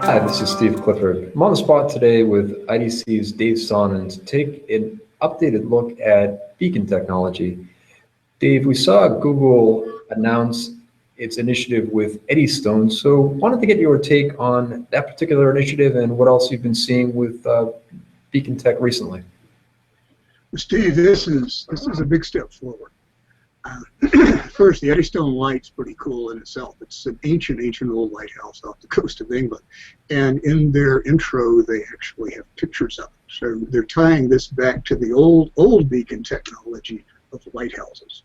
Hi, this is Steve Clifford. I'm on the spot today with IDC's Dave Sonnen to take an updated look at beacon technology. Dave, we saw Google announce its initiative with Eddystone, so wanted to get your take on that particular initiative and what else you've been seeing with beacon tech recently. Steve, this is a big step forward. First, the Eddystone light's pretty cool in itself. It's an ancient old lighthouse off the coast of England. And in their intro, they actually have pictures of it. So they're tying this back to the old beacon technology of lighthouses.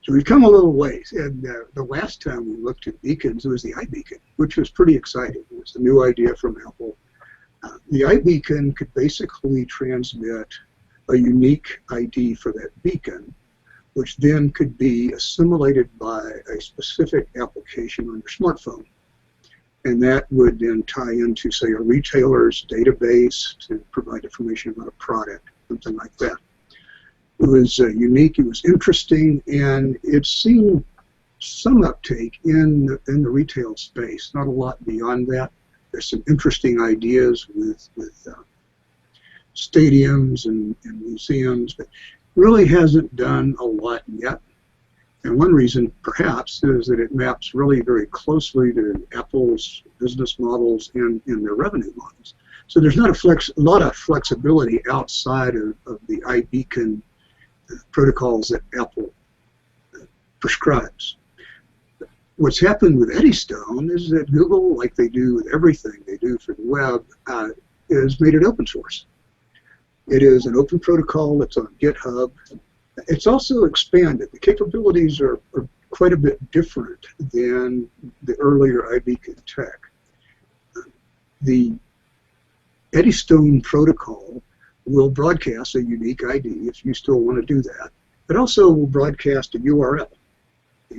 So we've come a little ways. And the last time we looked at beacons, it was the iBeacon, which was pretty exciting. It was a new idea from Apple. The iBeacon could basically transmit a unique ID for that beacon, which then could be assimilated by a specific application on your smartphone. And that would then tie into, say, a retailer's database to provide information about a product, something like that. It was unique, it was interesting, and it's seen some uptake in the retail space, not a lot beyond that. There's some interesting ideas with stadiums and museums, but really hasn't done a lot yet. And one reason, perhaps, is that it maps really very closely to Apple's business models and their revenue models. So there's not a lot of flexibility outside of the iBeacon protocols that Apple prescribes. What's happened with Eddystone is that Google, like they do with everything they do for the web, has made it open source. It is an open protocol that's on GitHub. It's also expanded. The capabilities are quite a bit different than the earlier iBeacon tech. The Eddystone protocol will broadcast a unique ID if you still want to do that. It also will broadcast a URL, the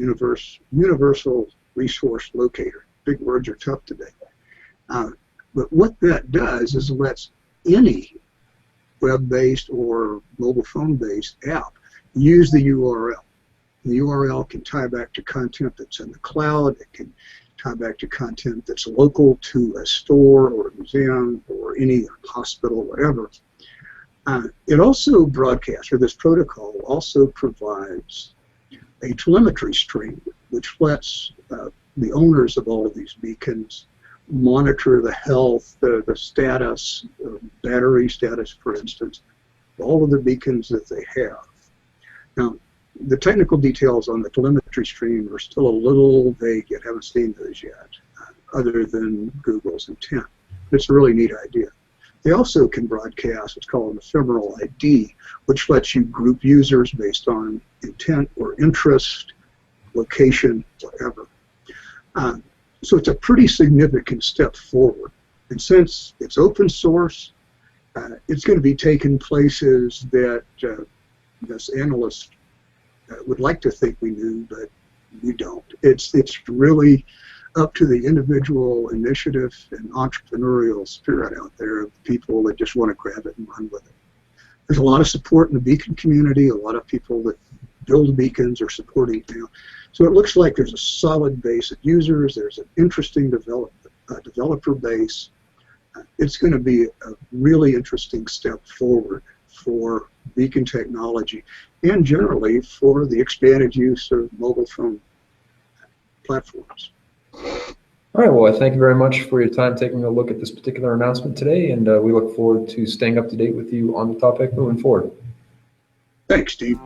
Universal Resource Locator. Big words are tough today. But what that does is lets any web-based or mobile phone-based app use the URL. The URL can tie back to content that's in the cloud. It can tie back to content that's local to a store or a museum or any hospital, whatever. It also broadcasts, or this protocol also provides a telemetry stream, which lets the owners of all of these beacons monitor the health, the status, battery status, for instance, all of the beacons that they have. Now, the technical details on the telemetry stream are still a little vague yet. Haven't seen those yet, other than Google's intent. It's a really neat idea. They also can broadcast what's called an ephemeral ID, which lets you group users based on intent or interest, location, whatever. So it's a pretty significant step forward. And since it's open source, it's going to be taken places that us analysts would like to think we knew, but we don't. It's really up to the individual initiative and entrepreneurial spirit out there of people that just want to grab it and run with it. There's a lot of support in the beacon community. A lot of people that build beacons are supporting now. So it looks like there's a solid base of users. There's an interesting developer base. It's going to be a really interesting step forward for beacon technology and generally for the expanded use of mobile phone platforms. All right, well, I thank you very much for your time taking a look at this particular announcement today, and we look forward to staying up to date with you on the topic moving forward. Thanks, Steve.